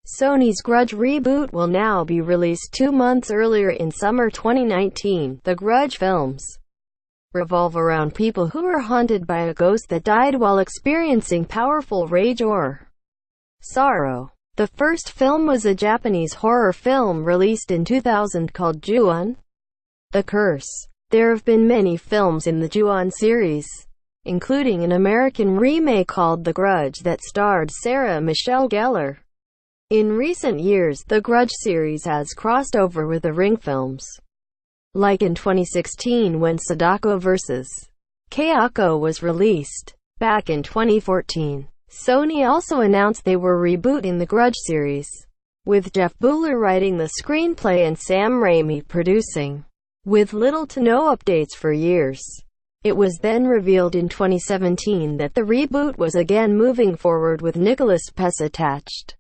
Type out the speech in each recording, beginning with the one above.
Sony's Grudge Reboot will now be released 2 months earlier in summer 2019. The Grudge films revolve around people who are haunted by a ghost that died while experiencing powerful rage or sorrow. The first film was a Japanese horror film released in 2000 called Ju-on, The Curse. There have been many films in the Ju-on series, including an American remake called The Grudge that starred Sarah Michelle Gellar. In recent years, the Grudge series has crossed over with the Ring films, like in 2016 when Sadako vs. Kayako was released. Back in 2014, Sony also announced they were rebooting the Grudge series, with Jeff Buhler writing the screenplay and Sam Raimi producing, with little to no updates for years. It was then revealed in 2017 that the reboot was again moving forward with Nicolas Pesce attached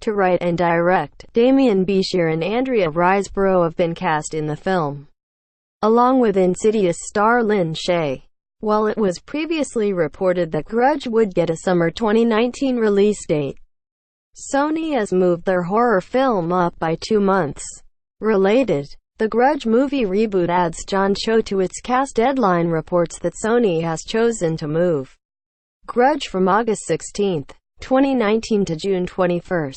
to write and direct. Demian Bichirand and Andrea Riseboroughhave have been cast in the film, along with Insidious star Lin Shaye. While it was previously reported that Grudge would get a summer 2019 release date, Sony has moved their horror film up by 2 months. Related, the Grudge movie reboot adds John Cho to its cast. Deadline reports that Sony has chosen to move Grudge from August 16, 2019 to June 21,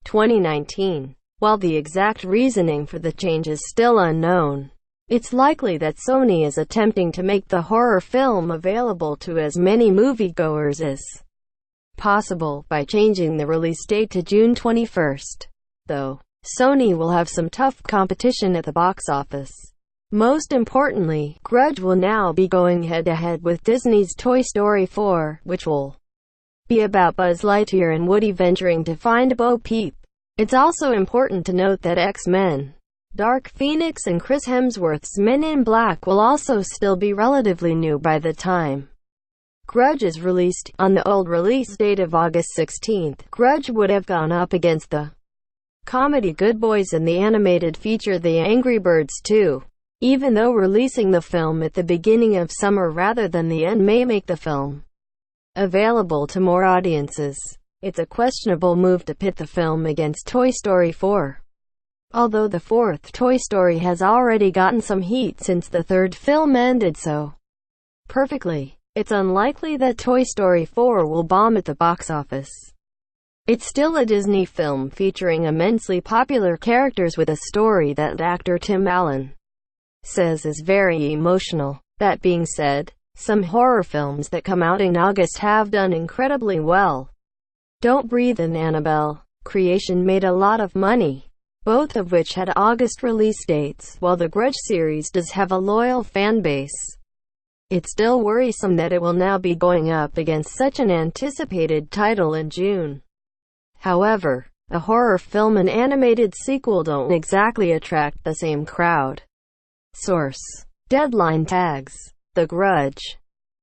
2019. While the exact reasoning for the change is still unknown, it's likely that Sony is attempting to make the horror film available to as many moviegoers as possible by changing the release date to June 21. Though, Sony will have some tough competition at the box office. Most importantly, Grudge will now be going head-to-head with Disney's Toy Story 4, which will be about Buzz Lightyear and Woody venturing to find Bo Peep. It's also important to note that X-Men, Dark Phoenix and Chris Hemsworth's Men in Black will also still be relatively new by the time Grudge is released. On the old release date of August 16, Grudge would have gone up against the comedy Good Boys and the animated feature The Angry Birds 2. Even though releasing the film at the beginning of summer rather than the end may make the film available to more audiences, it's a questionable move to pit the film against Toy Story 4. Although the fourth Toy Story has already gotten some heat since the third film ended so perfectly, it's unlikely that Toy Story 4 will bomb at the box office. It's still a Disney film featuring immensely popular characters with a story that actor Tim Allen says is very emotional. That being said, some horror films that come out in August have done incredibly well. Don't Breathe and Annabelle Creation made a lot of money, both of which had August release dates. While the Grudge series does have a loyal fan base, it's still worrisome that it will now be going up against such an anticipated title in June. However, a horror film and animated sequel don't exactly attract the same crowd. Source: Deadline tags. The Grudge